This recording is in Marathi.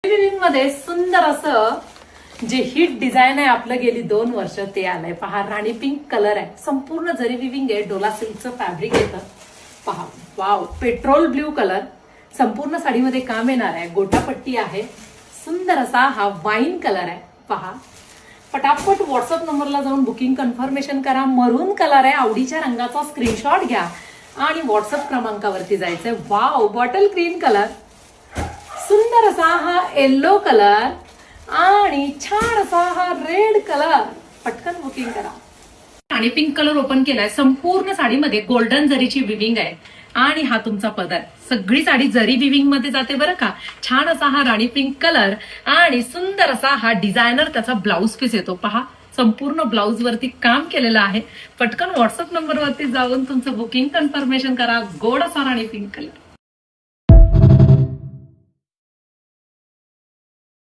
विविंग मध्ये सुंदर असं जे हिट डिझाईन आहे आपलं गेली 2 वर्ष ते आलंय पहा. राणी पिंक कलर आहे, संपूर्ण जरी विविंग आहे, डोला सिल्कचं फॅब्रिक येतं पहा. वाव, पेट्रोल ब्ल्यू कलर, संपूर्ण साडीमध्ये काम येणार आहे. गोटापट्टी आहे, सुंदर असा हा वाईन कलर आहे पहा. पटापट व्हॉट्सअप नंबरला जाऊन बुकिंग कन्फर्मेशन करा. मरून कलर आहे, आवडीच्या रंगाचा स्क्रीनशॉट घ्या आणि व्हॉट्सअप क्रमांकावरती जायचंय. वाव, बॉटल ग्रीन कलर, सुंदर असा हा येल्लो कलर आणि छान असा हा रेड कलर. पटकन बुकिंग करा. राणी पिंक कलर ओपन केलाय, संपूर्ण साडीमध्ये गोल्डन जरीची विविंग आहे आणि हा तुमचा पदर. सगळी साडी जरी विविंग मध्ये जाते बरं का. छान असा हा राणी पिंक कलर आणि सुंदर असा हा डिझायनर त्याचा ब्लाऊज पीस येतो पहा. संपूर्ण ब्लाऊज वरती काम केलेलं आहे. पटकन व्हॉट्सअप नंबरवरती जाऊन तुमचं बुकिंग कन्फर्मेशन करा. गोड असा राणी पिंक कलर.